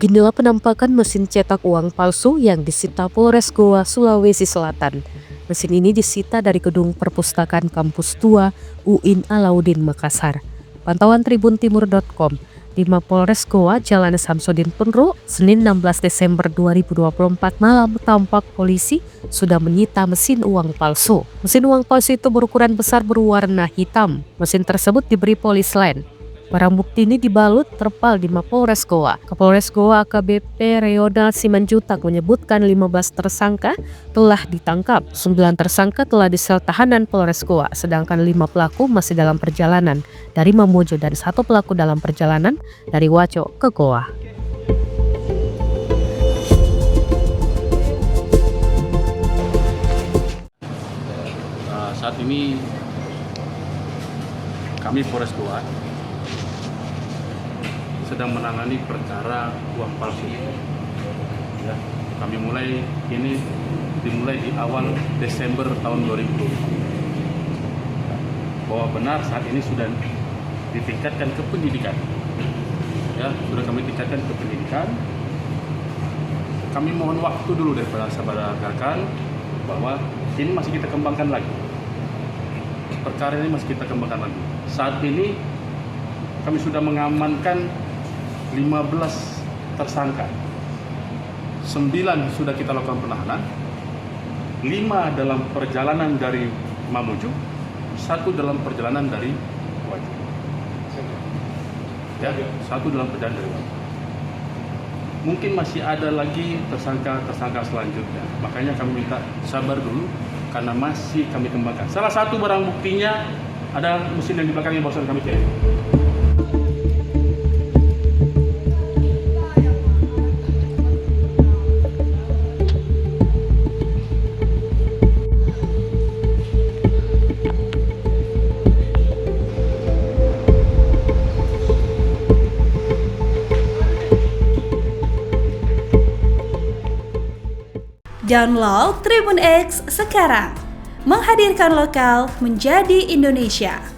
Beginilah penampakan mesin cetak uang palsu yang disita Polres Goa, Sulawesi Selatan. Mesin ini disita dari gedung perpustakaan kampus tua UIN Alauddin Makassar. Pantauan tribuntimur.com, di Mapolres Goa, Jalan Samsudin Penru, Senin 16 Desember 2024 malam tampak polisi sudah menyita mesin uang palsu. Mesin uang palsu itu berukuran besar berwarna hitam. Mesin tersebut diberi polis lain. Barang bukti ini dibalut terpal di Mapolres Goa. Kapolres Goa AKBP Reonald Simanjutak menyebutkan 15 tersangka telah ditangkap. 9 tersangka telah disel tahanan Polres Goa, sedangkan 5 pelaku masih dalam perjalanan dari Mamuju dan 1 pelaku dalam perjalanan dari Waco ke Goa. Saat ini kami Polres Goa sedang menangani perkara uang palsu. Ya, kami dimulai di awal Desember tahun 2020. Bahwa benar saat ini sudah ditingkatkan ke penyidikan. Ya, sudah kami tingkatkan ke penyidikan. Kami mohon waktu dulu dari saudara rekan bahwa ini masih kita kembangkan lagi. Perkara ini masih kita kembangkan lagi. Saat ini kami sudah mengamankan 15 tersangka. 9 sudah kita lakukan penahanan. 5 dalam perjalanan dari Mamuju, 1 dalam perjalanan dari Wajo. Ya, 1 dalam perjalanan dari Wajo. Mungkin masih ada lagi tersangka selanjutnya. Makanya kami minta sabar dulu karena masih kami kembangkan. Salah satu barang buktinya ada mesin yang di belakang yang barusan kami kirim. Download Tribun X sekarang, menghadirkan lokal menjadi Indonesia.